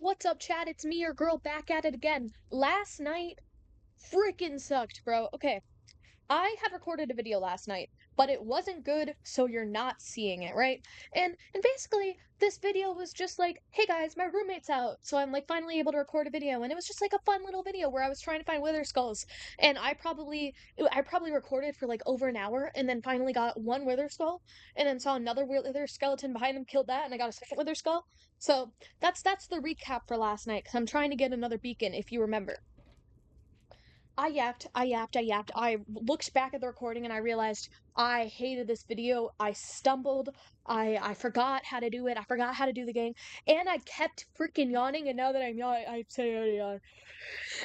what's up, chat? It's me, your girl, back at it again. Last night freaking sucked, bro. Okay, I had recorded a video last night, but it wasn't good, so you're not seeing it, right? And basically, this video was just like, hey guys, my roommate's out, so I'm like finally able to record a video, and it was just like a fun little video where I was trying to find wither skulls, and I probably recorded for like over an hour, and then finally got one wither skull, and then saw another wither skeleton behind them, killed that, and I got a second wither skull. So that's the recap for last night, because I'm trying to get another beacon, if you remember. I yapped. I looked back at the recording and I realized I hated this video. I stumbled. I forgot how to do it. I forgot how to do the game. And I kept freaking yawning. And now that I'm yawning, I say I yawn.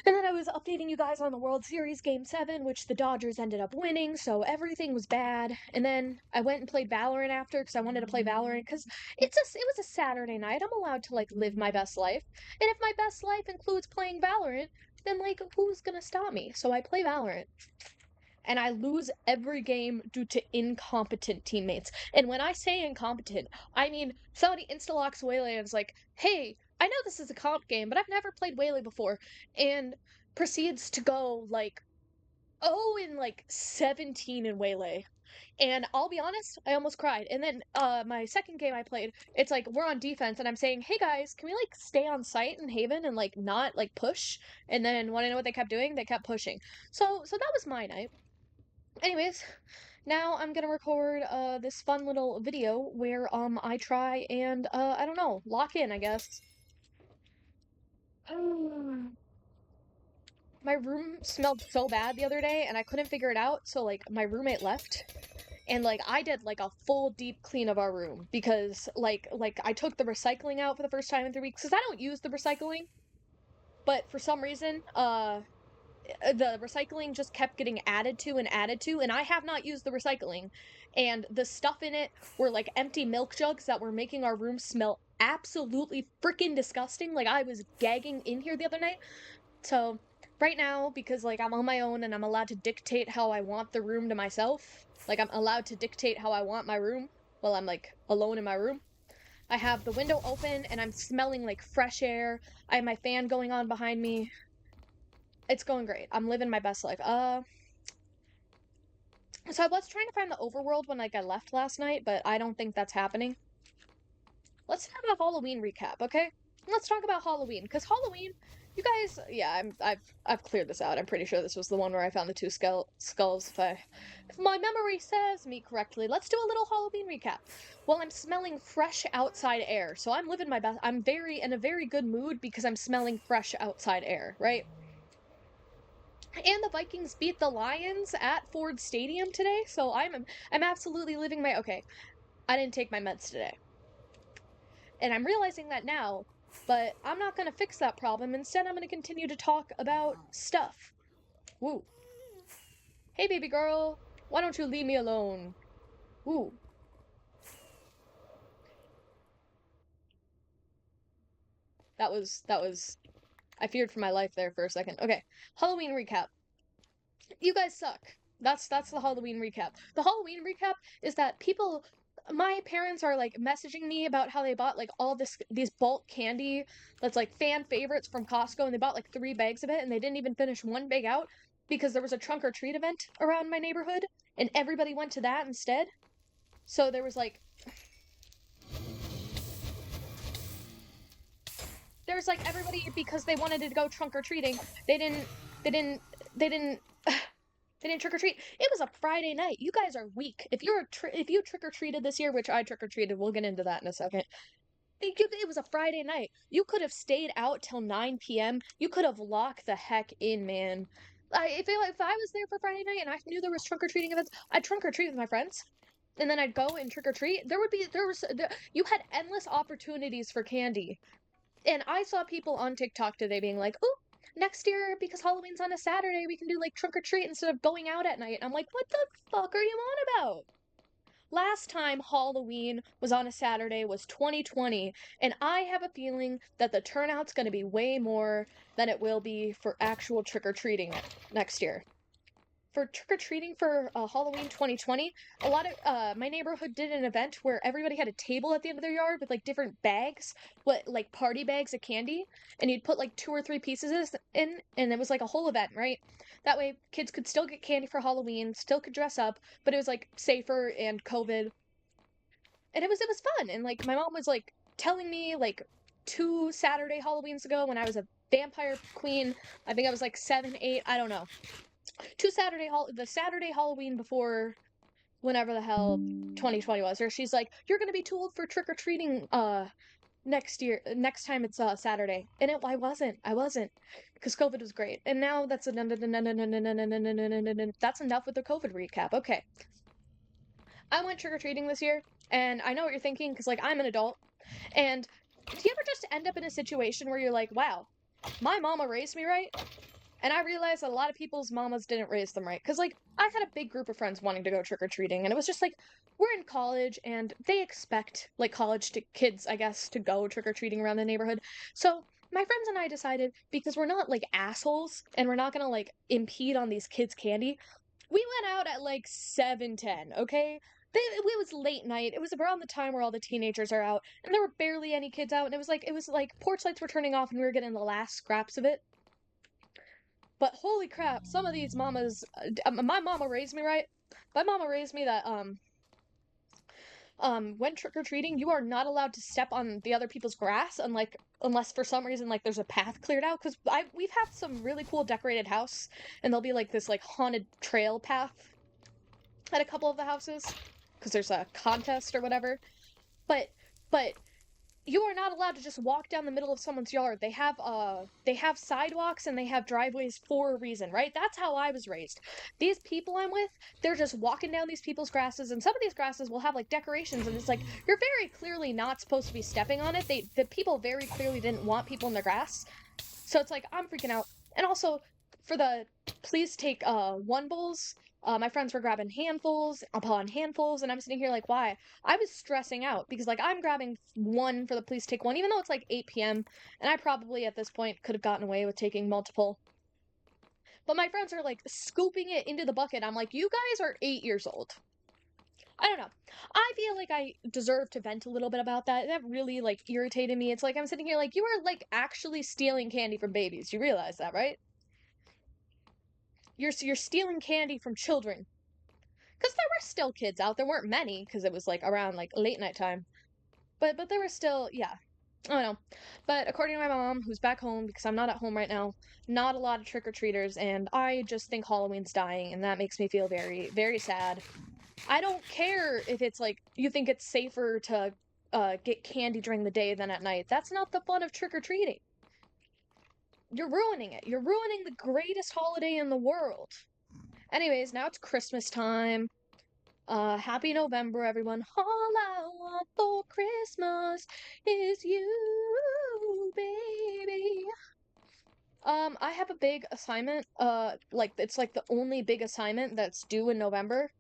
And then I was updating you guys on the World Series Game 7, which the Dodgers ended up winning. So everything was bad. And then I went and played Valorant after because I wanted to play Valorant because it was a Saturday night. I'm allowed to like live my best life. And if my best life includes playing Valorant, then like who's gonna stop me? So I play Valorant. And I lose every game due to incompetent teammates. And when I say incompetent, I mean somebody insta-locks Waylay and is like, hey, I know this is a comp game, but I've never played Waylay before, and proceeds to go like, oh, in like 17 in Waylay. And I'll be honest, I almost cried. And then my second game I played, it's like we're on defense and I'm saying, "Hey guys, can we like stay on site in Haven and like not like push?" And then want to know what they kept doing? They kept pushing. So that was my night. Anyways, now I'm gonna record this fun little video where I try and I don't know, lock in, I guess. My room smelled so bad the other day and I couldn't figure it out, so like my roommate left. And like I did like a full deep clean of our room because like I took the recycling out for the first time in 3 weeks because I don't use the recycling, but for some reason the recycling just kept getting added to and I have not used the recycling, and the stuff in it were like empty milk jugs that were making our room smell absolutely freaking disgusting. Like I was gagging in here the other night. So right now, because like I'm on my own and I'm allowed to dictate how I want the room to myself, like I'm allowed to dictate how I want my room while I'm like alone in my room, I have the window open and I'm smelling like fresh air. I have my fan going on behind me. It's going great. I'm living my best life. So I was trying to find the overworld when like I left last night, but I don't think that's happening. Let's have a Halloween recap, okay? Let's talk about Halloween, because Halloween, you guys, yeah, I've cleared this out. I'm pretty sure this was the one where I found the two skulls. If my memory serves me correctly, let's do a little Halloween recap. Well, I'm smelling fresh outside air, so I'm living my best. I'm very in a very good mood because I'm smelling fresh outside air, right? And the Vikings beat the Lions at Ford Stadium today, so I'm absolutely living my okay. I didn't take my meds today. And I'm realizing that now, but I'm not going to fix that problem. Instead, I'm going to continue to talk about stuff. Woo. Hey, baby girl. Why don't you leave me alone? Woo. That was, I feared for my life there for a second. Okay, Halloween recap. You guys suck. That's the Halloween recap. The Halloween recap is that people, my parents are like messaging me about how they bought like all these bulk candy that's like fan favorites from Costco, and they bought like 3 bags of it and they didn't even finish one bag out because there was a trunk or treat event around my neighborhood and everybody went to that instead. So there was like everybody, because they wanted to go trunk or treating, they didn't they didn't they didn't they didn't trick or treat. It was a Friday night. You guys are weak. If you trick or treated this year, which I trick or treated, we'll get into that in a second. It was a Friday night. You could have stayed out till 9 p.m. You could have locked the heck in, man. If I was there for Friday night and I knew there was trunk or treating events, I'd trunk or treat with my friends, and then I'd go and trick or treat. You had endless opportunities for candy, and I saw people on TikTok today being like, "Oh, next year, because Halloween's on a Saturday, we can do like trunk or treat instead of going out at night." I'm like, what the fuck are you on about? Last time Halloween was on a Saturday was 2020, and I have a feeling that the turnout's going to be way more than it will be for actual trick or treating next year. for trick-or-treating for Halloween 2020, a lot of my neighborhood did an event where everybody had a table at the end of their yard with like different bags, like party bags of candy, and you'd put like 2 or 3 pieces in, and it was like a whole event, right? That way kids could still get candy for Halloween, still could dress up, but it was like safer and COVID. And it was fun. And like my mom was like telling me like 2 Saturday Halloweens ago when I was a vampire queen. I think I was like 7, 8, I don't know. The Saturday Halloween before whenever the hell 2020 was, or she's like, "You're gonna be too old for trick or treating next time it's Saturday." And I wasn't, because COVID was great. And now that's enough with the COVID recap. Okay, I went trick or treating this year, and I know what you're thinking, because like I'm an adult, and do you ever just end up in a situation where you're like, "Wow, my mama raised me right"? And I realized that a lot of people's mamas didn't raise them right. Because, like, I had a big group of friends wanting to go trick or treating, and it was just like, we're in college, and they expect, like, kids, I guess, to go trick or treating around the neighborhood. So, my friends and I decided, because we're not, like, assholes, and we're not gonna, like, impede on these kids' candy, we went out at, like, 7:10, okay? It was late night. It was around the time where all the teenagers are out, and there were barely any kids out, and it was like porch lights were turning off, and we were getting the last scraps of it. But holy crap, some of these mamas, my mama raised me right. My mama raised me that when trick or treating, you are not allowed to step on the other people's grass, unless for some reason like there's a path cleared out. Because we've had some really cool decorated house, and there'll be like this like haunted trail path at a couple of the houses, because there's a contest or whatever. But you are not allowed to just walk down the middle of someone's yard. They have sidewalks and they have driveways for a reason, right? That's how I was raised. These people I'm with, they're just walking down these people's grasses, and some of these grasses will have like decorations, and it's like you're very clearly not supposed to be stepping on it. The people very clearly didn't want people in their grass. So it's like I'm freaking out. And also for the please take one bowls, my friends were grabbing handfuls upon handfuls, and I'm sitting here like, why? I was stressing out because like I'm grabbing one for the please take one, even though it's like 8 p.m. and I probably at this point could have gotten away with taking multiple. But my friends are like scooping it into the bucket. I'm like, you guys are 8 years old. I don't know. I feel like I deserve to vent a little bit about that. That really like irritated me. It's like I'm sitting here like, you are like actually stealing candy from babies. You realize that, right? You're stealing candy from children. Because there were still kids out. There weren't many, because it was like around like late night time. But there were still, yeah. I don't know. But according to my mom, who's back home because I'm not at home right now, not a lot of trick-or-treaters, and I just think Halloween's dying, and that makes me feel very, very sad. I don't care if it's like you think it's safer to get candy during the day than at night. That's not the fun of trick-or-treating. You're ruining it. You're ruining the greatest holiday in the world. Anyways, now it's Christmas time. Happy November, everyone. All I want for Christmas is you, baby. I have a big assignment. Like it's like the only big assignment that's due in November,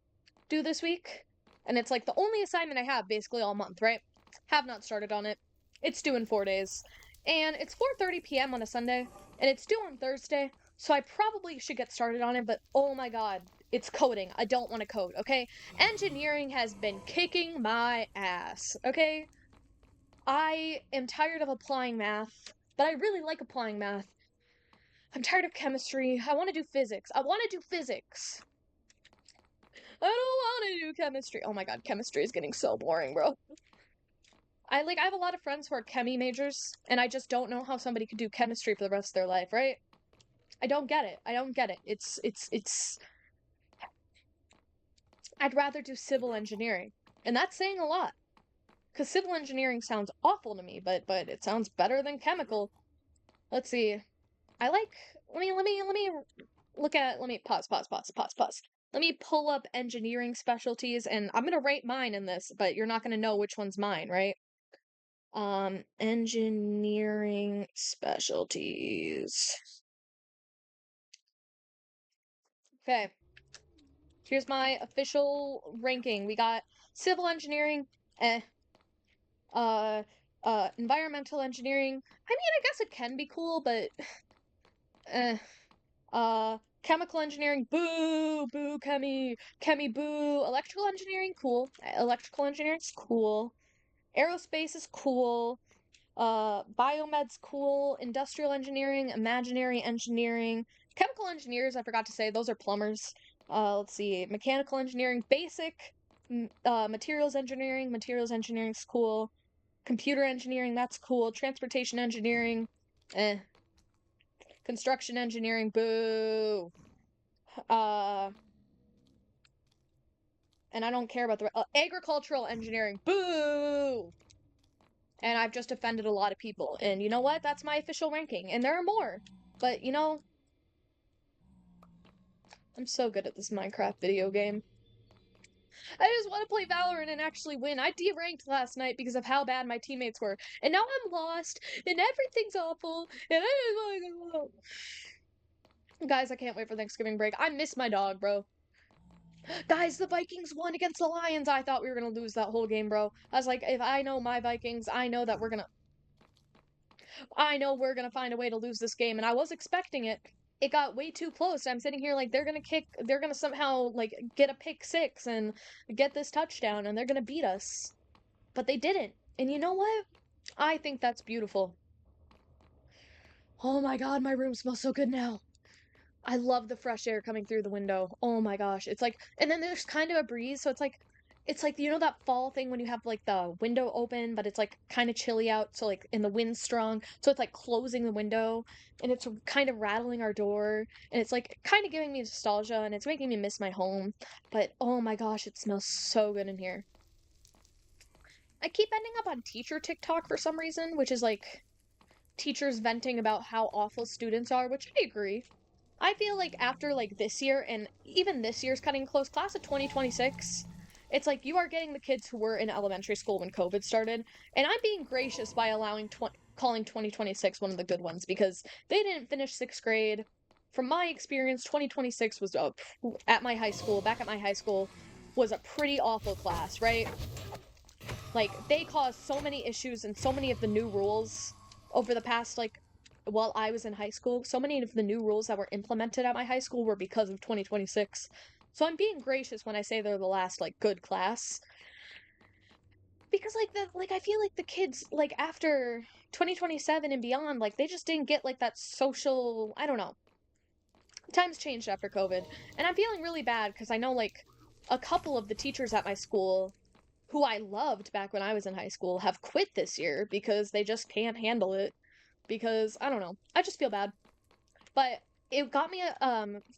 due this week, and it's like the only assignment I have basically all month, right? Have not started on it. It's due in 4 days, and it's 4:30 p.m. on a Sunday, and it's due on Thursday. So I probably should get started on it, but oh my god, it's coding. I don't want to code, okay? Engineering has been kicking my ass, okay? I am tired of applying math, but I really like applying math. I'm tired of chemistry. I want to do physics. I want to do physics. I don't want to do chemistry. Oh my god, chemistry is getting so boring, bro. I have a lot of friends who are chemi majors, and I just don't know how somebody could do chemistry for the rest of their life, right? I don't get it. I don't get it. It's I'd rather do civil engineering. And that's saying a lot. Cuz civil engineering sounds awful to me, but it sounds better than chemical. Let's see. I like let me pause. Let me pull up engineering specialties, and I'm gonna rate mine in this, but you're not gonna know which one's mine, right? Engineering specialties. Okay. Here's my official ranking. We got civil engineering, eh. Uh, environmental engineering. I mean, I guess it can be cool, but eh. Chemical engineering, boo, boo, chemi, boo. Electrical engineering, cool. Electrical engineering's cool. Aerospace is cool. Biomed's cool. Industrial engineering, imaginary engineering. Chemical engineers, I forgot to say, those are plumbers. Let's see, mechanical engineering, basic. Materials engineering's cool. Computer engineering, that's cool. Transportation engineering, eh. Construction engineering, boo. And I don't care about the agricultural engineering, boo. And I've just offended a lot of people. And you know what? That's my official ranking. And there are more. But, you know, I'm so good at this Minecraft video game. I just want to play Valorant and actually win. I deranked last night because of how bad my teammates were. And now I'm lost, and everything's awful, and I just want to go home. Guys, I can't wait for Thanksgiving break. I miss my dog, bro. Guys, the Vikings won against the Lions. I thought we were going to lose that whole game, bro. I was like, if I know my Vikings, I know we're going to find a way to lose this game. And I was expecting it. It got way too close. I'm sitting here like they're going to somehow like get a pick six and get this touchdown and they're going to beat us. But they didn't. And you know what? I think that's beautiful. Oh my god, my room smells so good now. I love the fresh air coming through the window. Oh my gosh. It's like, and then there's kind of a breeze, so it's like, you know that fall thing when you have like the window open, but it's like kind of chilly out, so like, and the wind's strong, so it's like closing the window, and it's kind of rattling our door, and it's like kind of giving me nostalgia, and it's making me miss my home, but oh my gosh, it smells so good in here. I keep ending up on teacher TikTok for some reason, which is like teachers venting about how awful students are, which I agree. I feel like after like this year and even this year's cutting close, class of 2026, it's like you are getting the kids who were in elementary school when COVID started, and I'm being gracious by allowing calling 2026 one of the good ones because they didn't finish 6th grade. From my experience, 2026 was at my high school, back at my high school, was a pretty awful class, right? Like they caused so many issues and so many of the new rules over the past like while I was in high school, so many of the new rules that were implemented at my high school were because of 2026. So I'm being gracious when I say they're the last like good class. Because I feel like the kids like after 2027 and beyond, like they just didn't get like that social, I don't know. Times changed after COVID, and I'm feeling really bad cuz I know like a couple of the teachers at my school who I loved back when I was in high school have quit this year because they just can't handle it because I don't know. I just feel bad. But it got me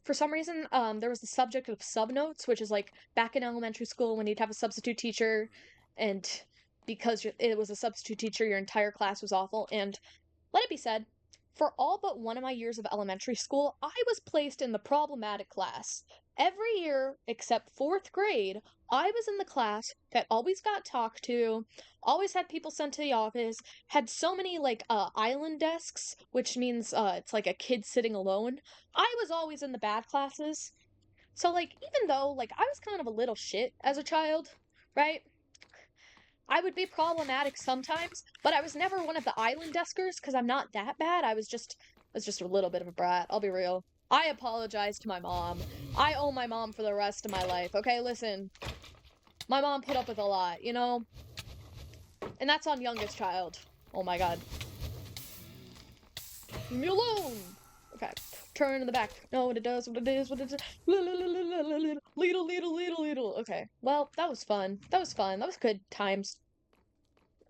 for some reason there was the subject of subnotes, which is like back in elementary school when you'd have a substitute teacher and because it was a substitute teacher your entire class was awful. And let it be said, for all but one of my years of elementary school, I was placed in the problematic class. Every year, except 4th grade, I was in the class that always got talked to, always had people sent to the office, had so many, like, island desks, which means, it's like a kid sitting alone. I was always in the bad classes. So, like, even though, like, I was kind of a little shit as a child, right? I would be problematic sometimes, but I was never one of the island deskers because I'm not that bad. I was just a little bit of a brat. I'll be real. I apologize to my mom. I owe my mom for the rest of my life. Okay, listen. My mom put up with a lot, you know? And that's on youngest child. Oh my god. Leave me alone! Okay. Turn in the back. Know what it does, what it is, what it is. Little. Okay. Well, that was fun. That was fun. That was good times.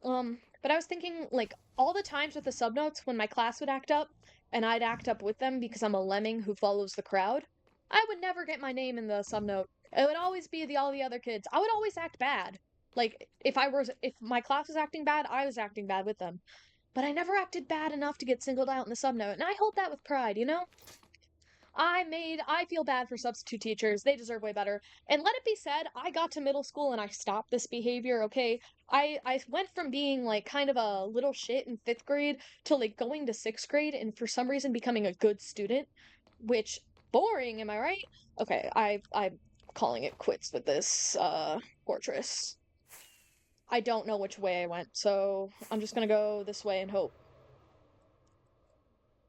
But I was thinking, like, all the times with the subnotes when my class would act up, and I'd act up with them because I'm a lemming who follows the crowd, I would never get my name in the subnote. It would always be all the other kids. I would always act bad. Like, if my class was acting bad, I was acting bad with them. But I never acted bad enough to get singled out in the subnote, and I hold that with pride, you know? I feel bad for substitute teachers. They deserve way better. And let it be said, I got to middle school and I stopped this behavior, okay? I went from being like kind of a little shit in 5th grade to like going to 6th grade and for some reason becoming a good student, which boring, am I right? Okay, I'm calling it quits with this fortress. I don't know which way I went, so I'm just gonna go this way and hope.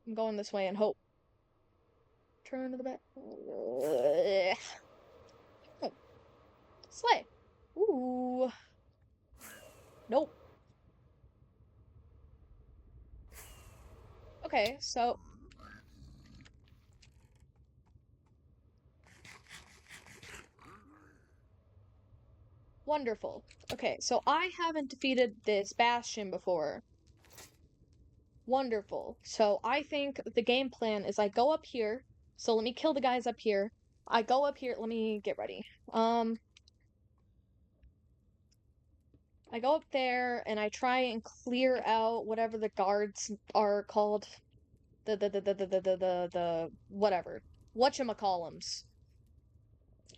I'm going this way and hope. Turn to the back. Slay. Ooh. Nope. Okay, so wonderful. Okay, so I haven't defeated this Bastion before. Wonderful. So I think the game plan is I go up here. So let me kill the guys up here. I go up here. Let me get ready. I go up there and I try and clear out whatever the guards are called. The whatever. Whatchamacallums.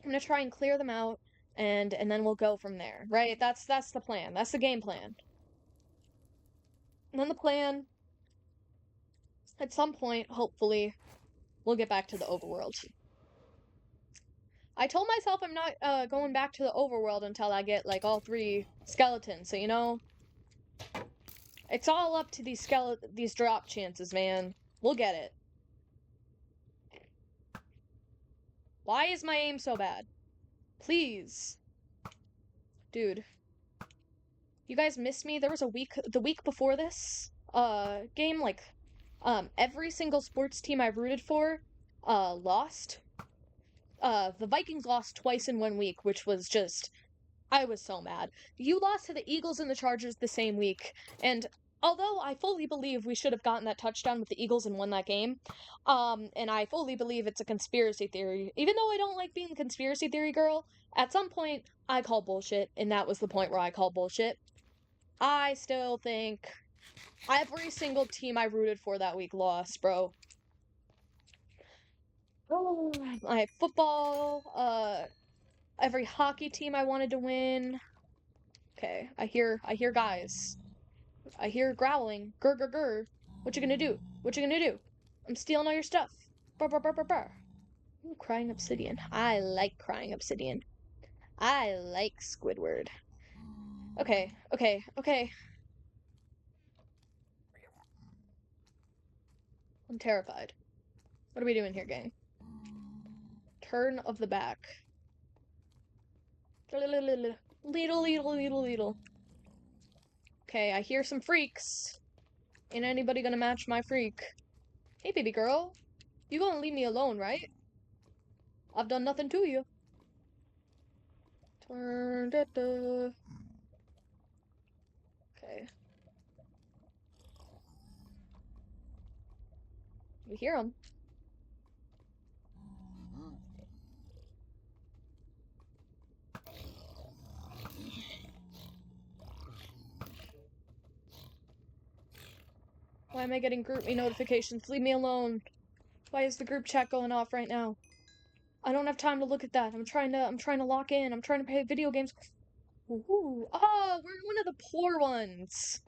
I'm gonna try and clear them out and then we'll go from there. Right? That's the plan. That's the game plan. And then the plan, at some point, hopefully, we'll get back to the overworld. I told myself I'm not going back to the overworld until I get like all 3 skeletons. So you know, it's all up to these drop chances, man. We'll get it. Why is my aim so bad? Please. Dude. You guys missed me? There was the week before this game, like every single sports team I rooted for lost. The Vikings lost twice in 1 week, which was just, I was so mad. You lost to the Eagles and the Chargers the same week, and although I fully believe we should have gotten that touchdown with the Eagles and won that game, and I fully believe it's a conspiracy theory, even though I don't like being a conspiracy theory girl, at some point I call bullshit, and that was the point where I call bullshit. I still think every single team I rooted for that week lost, bro. I have football, every hockey team I wanted to win. Okay, I hear guys. I hear growling. Grr, grr, grr. What you gonna do? What you gonna do? I'm stealing all your stuff. Brr, brr, brr, brr, brr. Ooh, crying obsidian. I like crying obsidian. I like Squidward. Okay, okay, okay. I'm terrified. What are we doing here, gang? Turn of the back. Little, little, little, little. Okay, I hear some freaks. Ain't anybody gonna match my freak. Hey, baby girl. You gonna leave me alone, right? I've done nothing to you. Turn da da. Okay. You hear him. Why am I getting GroupMe notifications? Leave me alone. Why is the group chat going off right now? I don't have time to look at that. I'm trying to lock in. I'm trying to play video games. Ooh. Oh, we're one of the poor ones.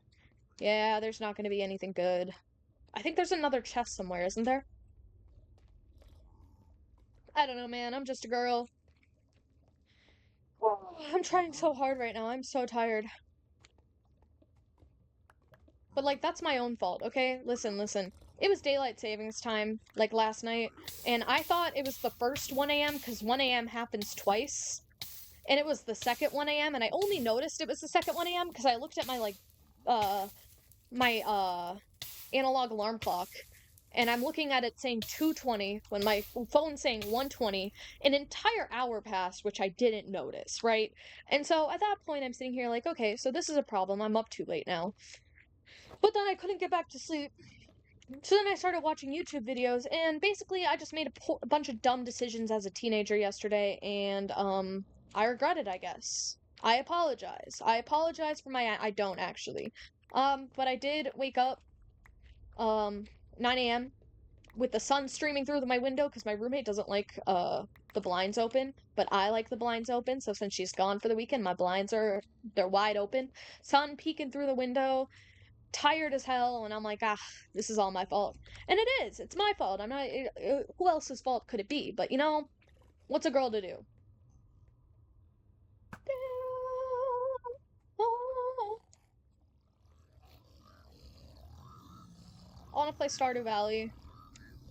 Yeah, there's not going to be anything good. I think there's another chest somewhere, isn't there? I don't know, man. I'm just a girl. I'm trying so hard right now. I'm so tired. But, like, that's my own fault, okay? Listen, listen. It was daylight savings time, like, last night, and I thought it was the first 1 a.m. because 1 a.m. happens twice. And it was the second 1 a.m. and I only noticed it was the second 1 a.m. because I looked at my, like, analog alarm clock, and I'm looking at it saying 2:20 when my phone's saying 1:20. An entire hour passed, which I didn't notice, right? And so at that point, I'm sitting here like, okay, so this is a problem. I'm up too late now. But then I couldn't get back to sleep. So then I started watching YouTube videos, and basically I just made a bunch of dumb decisions as a teenager yesterday, and I regret it, I guess. I apologize. I apologize for I don't actually. But I did wake up 9 a.m. with the sun streaming through my window because my roommate doesn't like the blinds open, but I like the blinds open. So since she's gone for the weekend, my blinds they're wide open. Sun peeking through the window, tired as hell, and I'm like, this is all my fault. And it is. It's my fault. I'm not. Who else's fault could it be? But you know, what's a girl to do? I want to play Stardew Valley.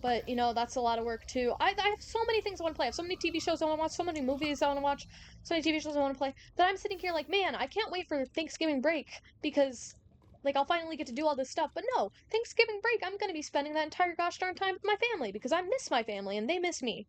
but you know, that's a lot of work too. I have so many things I want to play. I have so many TV shows I want to watch, so many movies I want to watch, so many TV shows I want to play, that I'm sitting here like, man, I can't wait for Thanksgiving break because like I'll finally get to do all this stuff. But no, Thanksgiving break, I'm gonna be spending that entire gosh darn time with my family because I miss my family and they miss me.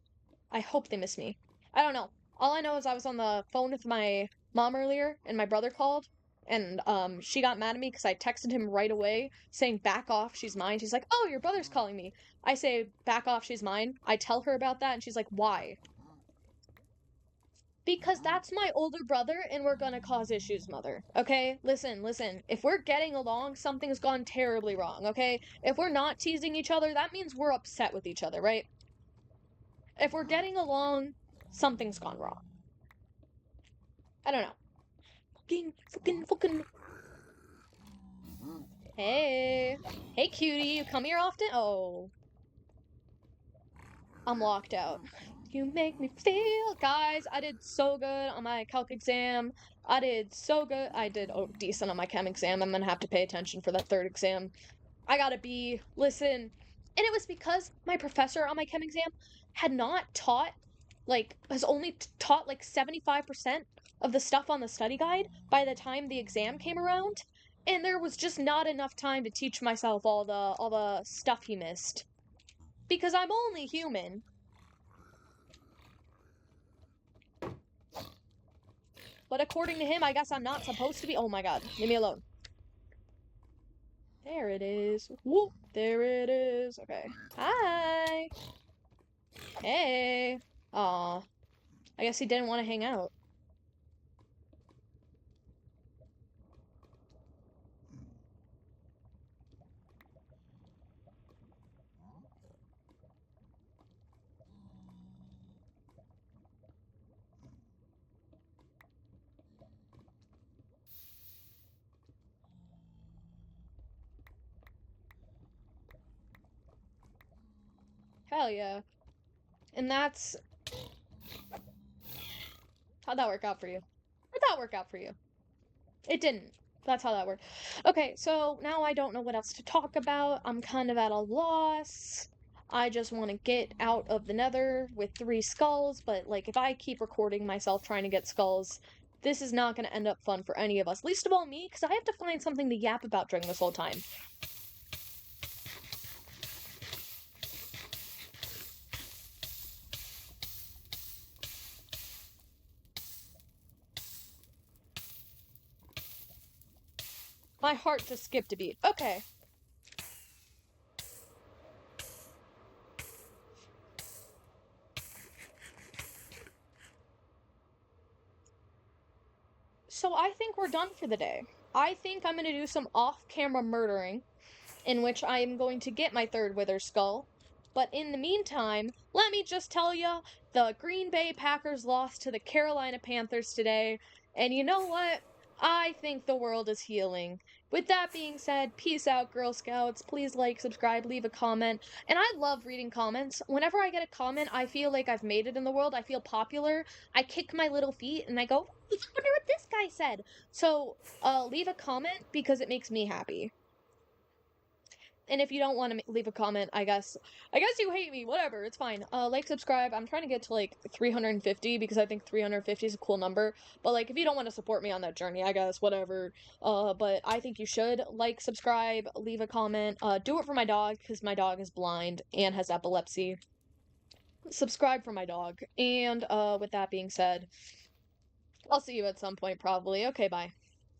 I hope they miss me. I don't know. All I know is I was on the phone with my mom earlier and my brother called and she got mad at me because I texted him right away saying back off, she's mine. She's like, "Oh, your brother's calling me." I say back off, she's mine. I tell her about that and she's like, "Why?" Because that's my older brother and we're gonna cause issues, mother. Okay? Listen. If we're getting along, something's gone terribly wrong, okay? If we're not teasing each other, that means we're upset with each other, right? If we're getting along, something's gone wrong. I don't know. Fucking. Hey. Hey, cutie. You come here often? Oh. I'm locked out. You make me feel. Guys, I did so good on my calc exam. I did so good. I did decent on my chem exam. I'm gonna have to pay attention for that third exam. I got a B. Listen. And it was because my professor on my chem exam had not taught, like, has only taught like 75% of the stuff on the study guide by the time the exam came around. And there was just not enough time to teach myself all the stuff he missed. Because I'm only human. But according to him, I guess I'm not supposed to be. Oh my god, leave me alone. There it is. Whoop, there it is. Okay. Hi. Hey. Aw. I guess he didn't want to hang out. Hell yeah. And that's... How'd that work out for you? How'd that work out for you? It didn't. That's how that worked. Okay, so now I don't know what else to talk about. I'm kind of at a loss. I just want to get out of the nether with 3 skulls, but like if I keep recording myself trying to get skulls, this is not going to end up fun for any of us. Least of all me, because I have to find something to yap about during this whole time. My heart just skipped a beat. Okay. So I think we're done for the day. I think I'm going to do some off-camera murdering, in which I am going to get my 3rd Wither Skull. But in the meantime, let me just tell you, the Green Bay Packers lost to the Carolina Panthers today, and you know what? I think the world is healing. With that being said, peace out, Girl Scouts. Please like, subscribe, leave a comment. And I love reading comments. Whenever I get a comment, I feel like I've made it in the world. I feel popular. I kick my little feet and I go, I wonder what this guy said. So, leave a comment because it makes me happy. And if you don't want to leave a comment, I guess you hate me. Whatever, it's fine. Like, subscribe. I'm trying to get to like 350 because I think 350 is a cool number. But like, if you don't want to support me on that journey, I guess whatever. But I think you should like, subscribe, leave a comment. Do it for my dog because my dog is blind and has epilepsy. Subscribe for my dog. And with that being said, I'll see you at some point probably. Okay, bye.